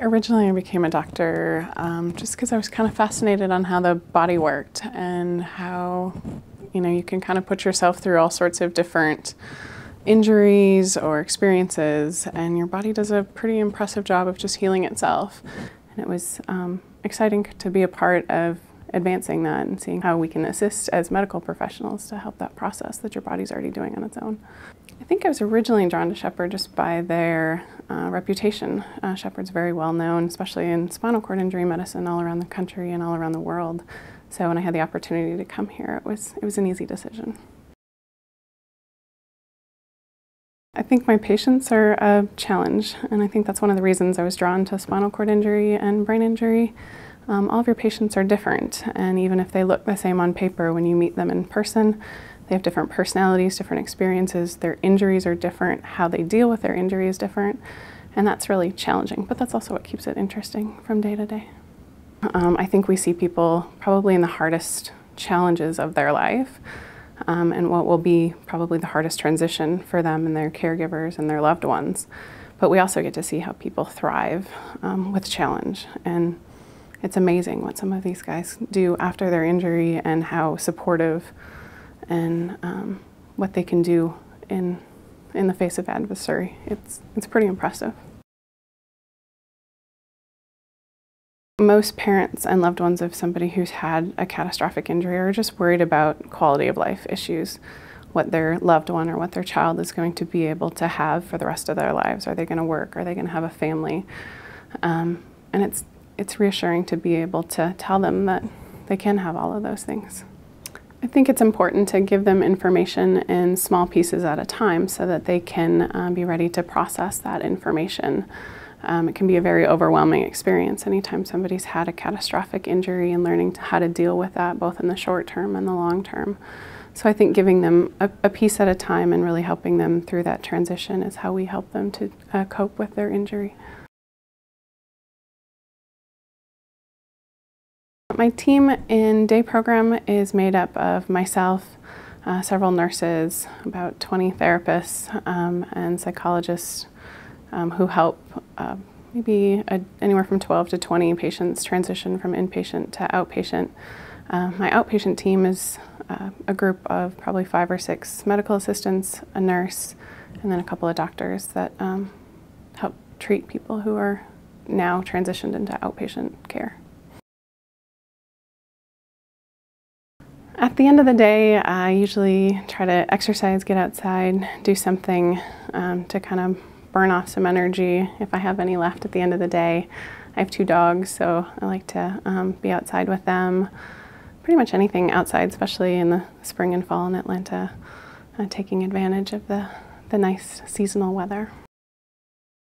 Originally I became a doctor just because I was kind of fascinated on how the body worked and how, you can kind of put yourself through all sorts of different injuries or experiences, and your body does a pretty impressive job of just healing itself. And it was exciting to be a part of advancing that and seeing how we can assist as medical professionals to help that process that your body's already doing on its own. I think I was originally drawn to Shepherd just by their reputation. Shepherd's very well known, especially in spinal cord injury medicine all around the country and all around the world. So when I had the opportunity to come here, it was an easy decision. I think my patients are a challenge, and I think that's one of the reasons I was drawn to spinal cord injury and brain injury. All of your patients are different, and even if they look the same on paper, when you meet them in person, they have different personalities, different experiences, their injuries are different, how they deal with their injury is different, and that's really challenging, but that's also what keeps it interesting from day to day. I think we see people probably in the hardest challenges of their life, and what will be probably the hardest transition for them and their caregivers and their loved ones. But we also get to see how people thrive with challenge, and it's amazing what some of these guys do after their injury and how supportive and what they can do in the face of adversity. It's pretty impressive. Most parents and loved ones of somebody who's had a catastrophic injury are just worried about quality of life issues, what their loved one or what their child is going to be able to have for the rest of their lives. Are they going to work? Are they going to have a family? And it's reassuring to be able to tell them that they can have all of those things. I think it's important to give them information in small pieces at a time so that they can be ready to process that information. It can be a very overwhelming experience anytime somebody's had a catastrophic injury, and learning how to deal with that both in the short term and the long term. So I think giving them a piece at a time and really helping them through that transition is how we help them to cope with their injury. My team in day program is made up of myself, several nurses, about 20 therapists, and psychologists who help maybe anywhere from 12 to 20 patients transition from inpatient to outpatient. My outpatient team is a group of probably 5 or 6 medical assistants, a nurse, and then a couple of doctors that help treat people who are now transitioned into outpatient care. At the end of the day, I usually try to exercise, get outside, do something to kind of burn off some energy if I have any left at the end of the day. I have 2 dogs, so I like to be outside with them. Pretty much anything outside, especially in the spring and fall in Atlanta, taking advantage of the nice seasonal weather.